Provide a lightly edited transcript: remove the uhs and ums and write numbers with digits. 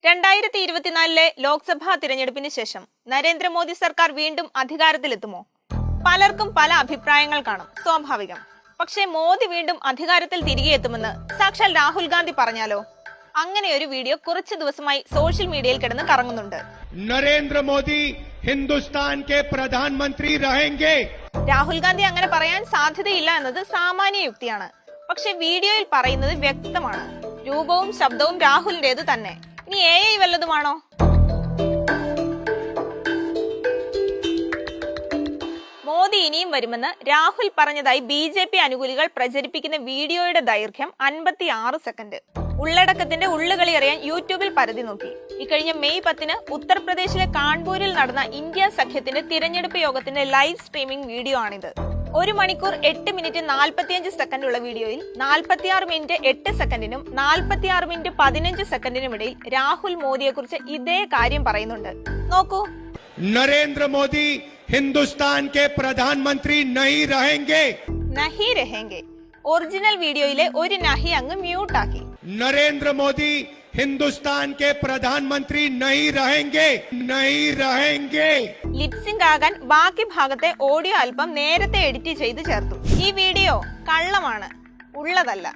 2024 ലോക്സഭാ തിരഞ്ഞെടുപ്പിന് ശേഷം നരേന്ദ്രമോദി സർക്കാർ വീണ്ടും അധികാരത്തിലെത്തുമോ? പലർക്കും പല അഭിപ്രായങ്ങൾ കാണും, സ്വാഭാവികം. പക്ഷേ മോദി വീണ്ടും അധികാരത്തിൽ തിരികെ എത്തുമെന്ന് സാക്ഷാൽ രാഹുൽ ഗാന്ധി പറഞ്ഞാലോ? അങ്ങനെ ഒരു വീഡിയോ കുറച്ചു ദിവസമായി സോഷ്യൽ മീഡിയയിൽ കിടന്ന് കറങ്ങുന്നുണ്ട്. നരേന്ദ്രമോദി ഹിന്ദുസ്ഥാൻ കെ പ്രധാനമന്ത്രി രഹേംഗെ. രാഹുൽ ഗാന്ധി അങ്ങനെ പറയാൻ സാധ്യതയില്ല എന്നത് സാമാന്യ യുക്തിയാണ്. പക്ഷെ വീഡിയോയിൽ പറയുന്നത് വ്യക്തമാണ്. രൂപവും ശബ്ദവും രാഹുലിന്റേത് തന്നെ. ഇനി AI വല്ലതുമാണോ? മോദി ഇനിയും വരുമെന്ന് രാഹുൽ പറഞ്ഞതായി BJP അനുകൂലികൾ പ്രചരിപ്പിക്കുന്ന വീഡിയോയുടെ ദൈർഘ്യം 56 സെക്കൻഡ്. ഉള്ളടക്കത്തിന്റെ ഉള്ളുകളി അറിയാൻ യൂട്യൂബിൽ പരതി നോക്കി. ഇക്കഴിഞ്ഞ മെയ് 10 ഉത്തർപ്രദേശിലെ കാൺപൂരിൽ നടന്ന ഇന്ത്യ സഖ്യത്തിന്റെ തിരഞ്ഞെടുപ്പ് യോഗത്തിന്റെ ലൈവ് സ്ട്രീമിംഗ് വീഡിയോ ആണിത്. 1 മണിക്കൂർ 8 മിനിറ്റ് 45 സെക്കൻഡ് ഉള്ള വീഡിയോയിൽ 46 മിനിറ്റ് 8 സെക്കൻഡിനും 46 മിനിറ്റ് 15 സെക്കൻഡിനും ഇടയിൽ രാഹുൽ മോദിയെ കുറിച്ച് ഇതേ കാര്യം പറയുന്നുണ്ട്. നോക്കൂ. നരേന്ദ്രമോദി ഹിന്ദുസ്ഥാൻ കെ പ്രധാനമന്ത്രി നഹി രഹേംഗെ. നഹി രഹേംഗെ. ഒറിജിനൽ വീഡിയോയിലെ ഒരു നഹി അങ്ങ് മ്യൂട്ടാക്കി. നരേന്ദ്രമോദി ഹിന്ദുസ്ഥാൻ കെ പ്രധാനമന്ത്രി നഹി രഹേംഗെ, നഹി രഹേംഗെ. ലിപ്സിംഗ് ആകാൻ ബാക്കി ഭാഗത്തെ ഓഡിയോ അല്പം നേരത്തെ എഡിറ്റ് ചെയ്ത് ചേർത്തു. ഈ വീഡിയോ കള്ളമാണ്, ഉള്ളതല്ല.